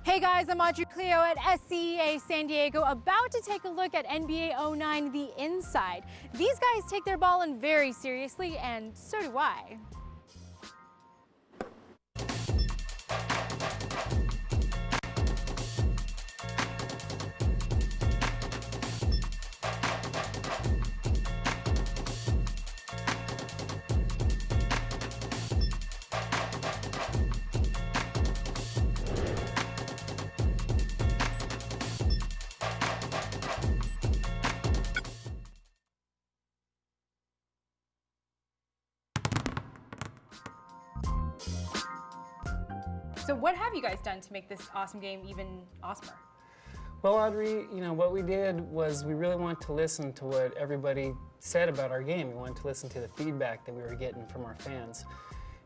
Hey guys, I'm Audrey Cleo at SCEA San Diego, about to take a look at NBA '09 The Inside. These guys take their ballin' very seriously, and so do I. So what have you guys done to make this awesome game even awesomer? Well, Audrey, what we did was we really wanted to listen to what everybody said about our game. We wanted to listen to the feedback that we were getting from our fans.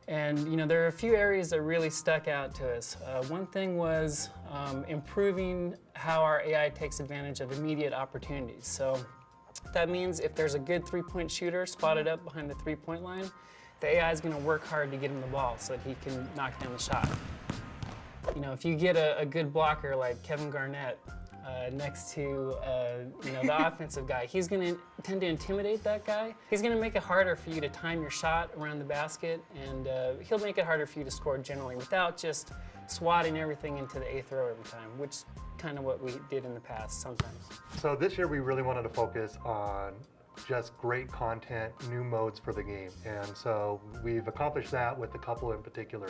And, there are a few areas that really stuck out to us. One thing was improving how our AI takes advantage of immediate opportunities. So that means if there's a good three-point shooter spotted up behind the three-point line, the AI is going to work hard to get him the ball so that he can knock down the shot. If you get a good blocker like Kevin Garnett next to the offensive guy, he's going to tend to intimidate that guy. He's going to make it harder for you to time your shot around the basket, and he'll make it harder for you to score generally without just swatting everything into the eighth row every time, which is kind of what we did in the past sometimes. So this year we really wanted to focus on just great content, new modes for the game. And so we've accomplished that with a couple in particular.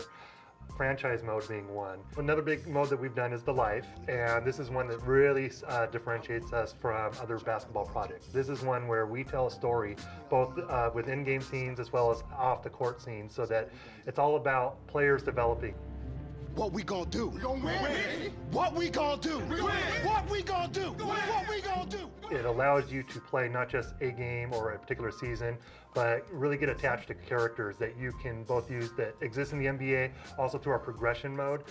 Franchise mode being one. Another big mode that we've done is the life, and this is one that really differentiates us from other basketball projects. This is one where we tell a story both with in-game scenes as well as off-the-court scenes, so that it's all about players developing. What we gonna do? We gonna win. What we gonna do? We win. What we gonna do? What we gonna do? It allows you to play not just a game or a particular season, but really get attached to characters that you can both use that exist in the NBA, also to our progression mode.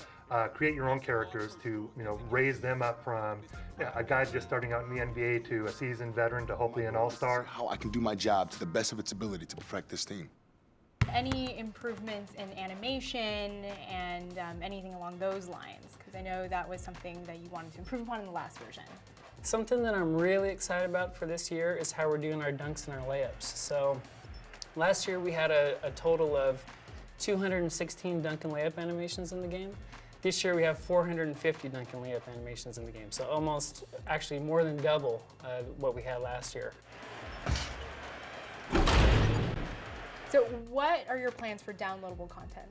Create your own characters to raise them up from a guy just starting out in the NBA to a seasoned veteran to hopefully an all-star. How I can do my job to the best of its ability to perfect this team. Any improvements in animation and anything along those lines? Because I know that was something that you wanted to improve upon in the last version. Something that I'm really excited about for this year is how we're doing our dunks and our layups. So last year we had a total of 216 dunk and layup animations in the game. This year we have 450 dunk and layup animations in the game. So almost, actually more than double what we had last year. So what are your plans for downloadable content?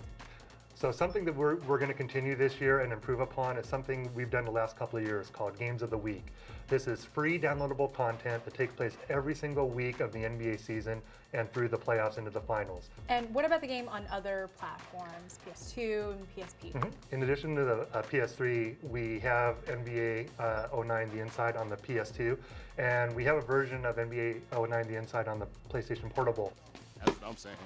So something that we're going to continue this year and improve upon is something we've done the last couple of years called Games of the Week. This is free downloadable content that takes place every single week of the NBA season and through the playoffs into the finals. And what about the game on other platforms, PS2 and PSP? Mm-hmm. In addition to the PS3, we have NBA '09 The Inside on the PS2, and we have a version of NBA '09 The Inside on the PlayStation Portable. That's what I'm saying.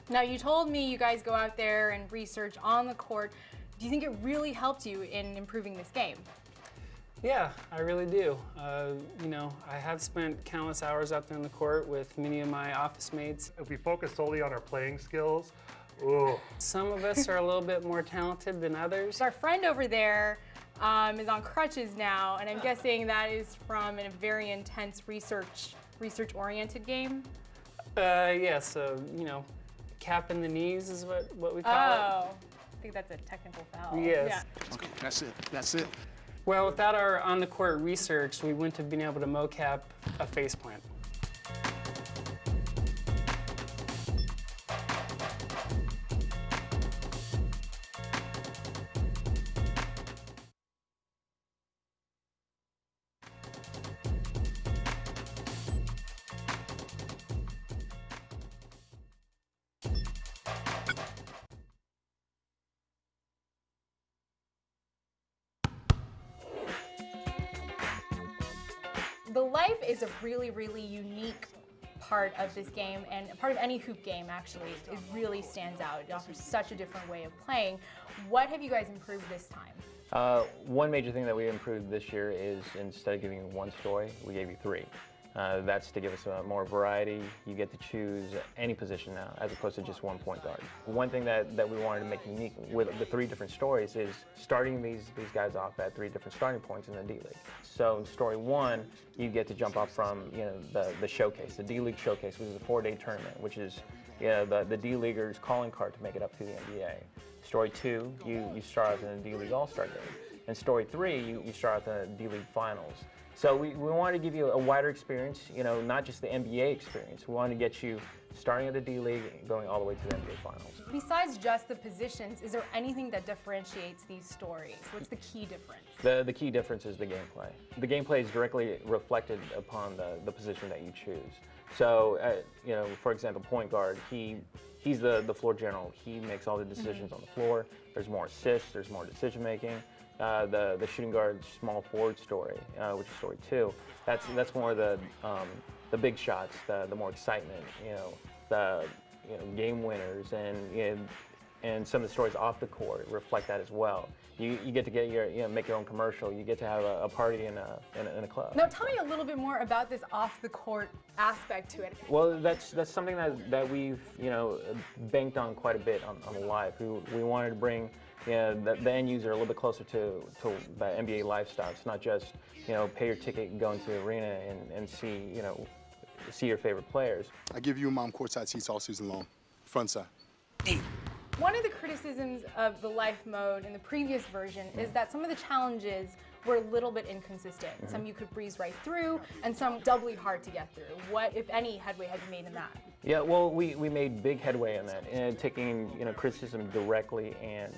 Now, you told me you guys go out there and research on the court. Do you think it really helped you in improving this game? Yeah, I really do. I have spent countless hours out there in the court with many of my office mates. If we focus solely on our playing skills, some of us are a little bit more talented than others. Our friend over there is on crutches now, and I'm guessing that is from a very intense research-oriented game. Yeah, so, capping the knees is what we call it. Oh, I think that's a technical foul. Yes. Yeah. Okay, that's it. That's it. Well, without our on-the-court research, we wouldn't have been able to mocap a faceplant. The life is a really, really unique part of this game, and part of any hoop game, actually. It really stands out. It offers such a different way of playing. What have you guys improved this time? One major thing that we improved this year is instead of giving you one story, we gave you three. That's to give us more variety. You get to choose any position now, as opposed to just one point guard. One thing that we wanted to make unique with the 3 different stories is starting these guys off at 3 different starting points in the D League. So in story 1, you get to jump off from the showcase, the D League showcase, which is a 4-day tournament, which is the D Leaguer's calling card to make it up to the NBA. Story 2, you start out in the D League All-Star game. And story 3, you start out in the D League Finals. So we wanted to give you a wider experience, not just the NBA experience. We wanted to get you starting at the D League and going all the way to the NBA Finals. Besides just the positions, is there anything that differentiates these stories? What's the key difference? The key difference is the gameplay. The gameplay is directly reflected upon the position that you choose. So, for example, point guard, he's the floor general. He makes all the decisions on the floor. There's more assists, there's more decision making. The shooting guard small forward story, which is story 2, that's more the big shots, the more excitement, the game winners, and some of the stories off the court reflect that as well. You get to make your own commercial. You get to have a party in a club. Now tell me a little bit more about this off the court aspect to it. Well, that's something that we've banked on quite a bit on the live. We wanted to bring the end user a little bit closer to the NBA lifestyle. It's not just pay your ticket and go into the arena and see your favorite players. I give you and Mom courtside seats all season long, front side. One of the criticisms of the life mode in the previous version is that some of the challenges were a little bit inconsistent. Some you could breeze right through, and some doubly hard to get through. What, if any, headway have you made in that? Yeah, well, we made big headway in that, and taking criticism directly and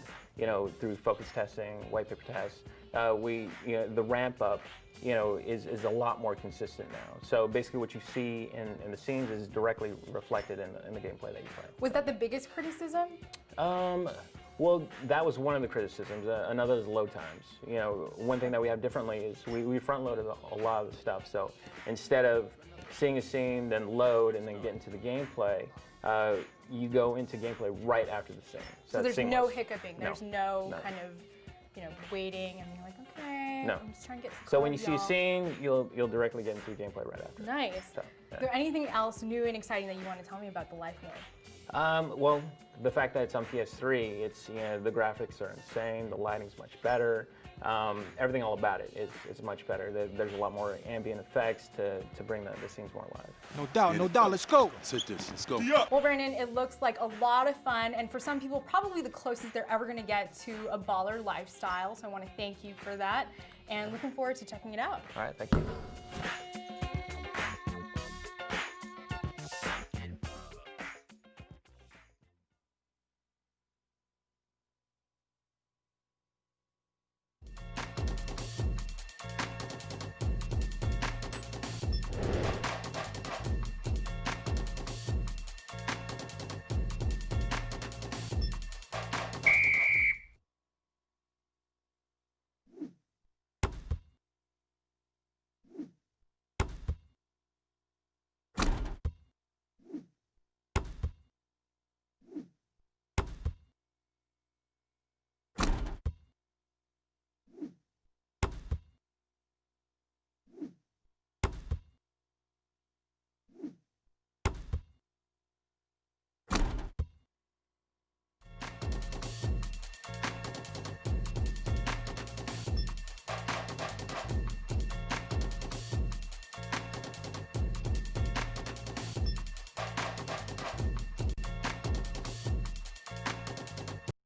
through focus testing, white paper tests. The ramp up is a lot more consistent now. So basically what you see in the scenes is directly reflected in the gameplay that you play. Was that the biggest criticism? Well, that was one of the criticisms. Another is load times. One thing that we have differently is we front-loaded a lot of the stuff. So instead of seeing a scene, then load, and then get into the gameplay, you go into gameplay right after the scene. So there's no hiccuping. There's no kind of waiting and you're like, okay, no. I'm just trying to get So when you see a scene, you'll directly get into gameplay right after. Nice. So, yeah. Is there anything else new and exciting that you want to tell me about the life mode? Well, the fact that it's on PS3, it's the graphics are insane, the lighting's much better, everything all about it is much better. There's a lot more ambient effects to bring the scenes more alive. No doubt, let's go. Let's hit this, let's go. Well, Brandon, it looks like a lot of fun, and for some people, probably the closest they're ever going to get to a baller lifestyle, so I want to thank you for that, and looking forward to checking it out. All right, thank you.